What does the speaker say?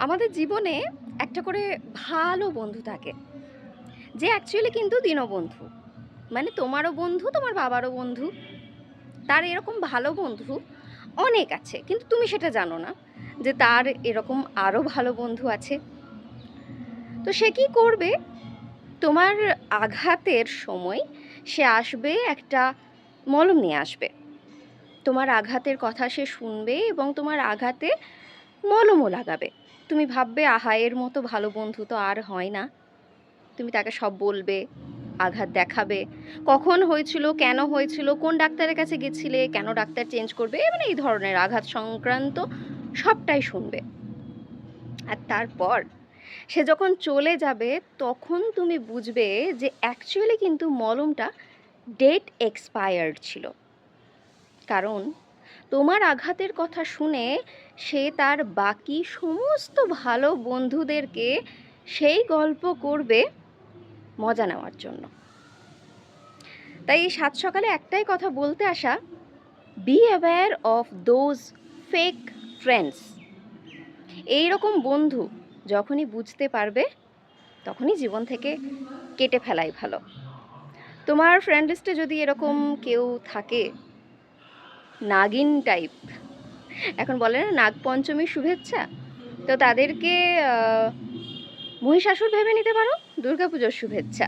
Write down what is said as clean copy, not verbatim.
আমাদের জীবনে একটা করে ভালো বন্ধু থাকে, যে অ্যাকচুয়ালি কিন্তু দীনবন্ধু। মানে তোমারও বন্ধু, তোমার বাবারও বন্ধু। তার এরকম ভালো বন্ধু অনেক আছে, কিন্তু তুমি সেটা জানো না যে তার এরকম আরও ভালো বন্ধু আছে। তো সে কি করবে? তোমার আঘাতের সময় সে আসবে, একটা মলম নিয়ে আসবে। তোমার আঘাতের কথা সে শুনবে এবং তোমার আঘাতে মলমও লাগাবে। তুমি ভাববে, আহা, এর মতো ভালো বন্ধু তো আর হয় না। তুমি তাকে সব বলবে, আঘাত দেখাবে। কখন হয়েছিল, কেন হয়েছিল, কোন ডাক্তারের কাছে গেছিলে, কেন ডাক্তার চেঞ্জ করবে, মানে এই ধরনের আঘাত সংক্রান্ত সবটাই শুনবে। আর তারপর সে যখন চলে যাবে, তখন তুমি বুঝবে যে অ্যাকচুয়ালি কিন্তু মলমটা ডেট এক্সপায়ার্ড ছিল। কারণ তোমার আঘাতের কথা শুনে সে তার বাকি সমস্ত ভালো বন্ধুদেরকে সেই গল্প করবে মজা নেওয়ার জন্য। তাই এই সাত সকালে একটাই কথা বলতে আসা, be aware of those fake friends. এইরকম বন্ধু যখনই বুঝতে পারবে, তখনই জীবন থেকে কেটে ফেলাই ভালো। তোমার ফ্রেন্ড লিস্টে যদি এরকম কেউ থাকে, নাগিন টাইপ, এখন বলে না নাগপঞ্চমীর শুভেচ্ছা, তো তাদেরকে মহিষাসুর ভেবে নিতে পারো, দুর্গাপুজোর শুভেচ্ছা।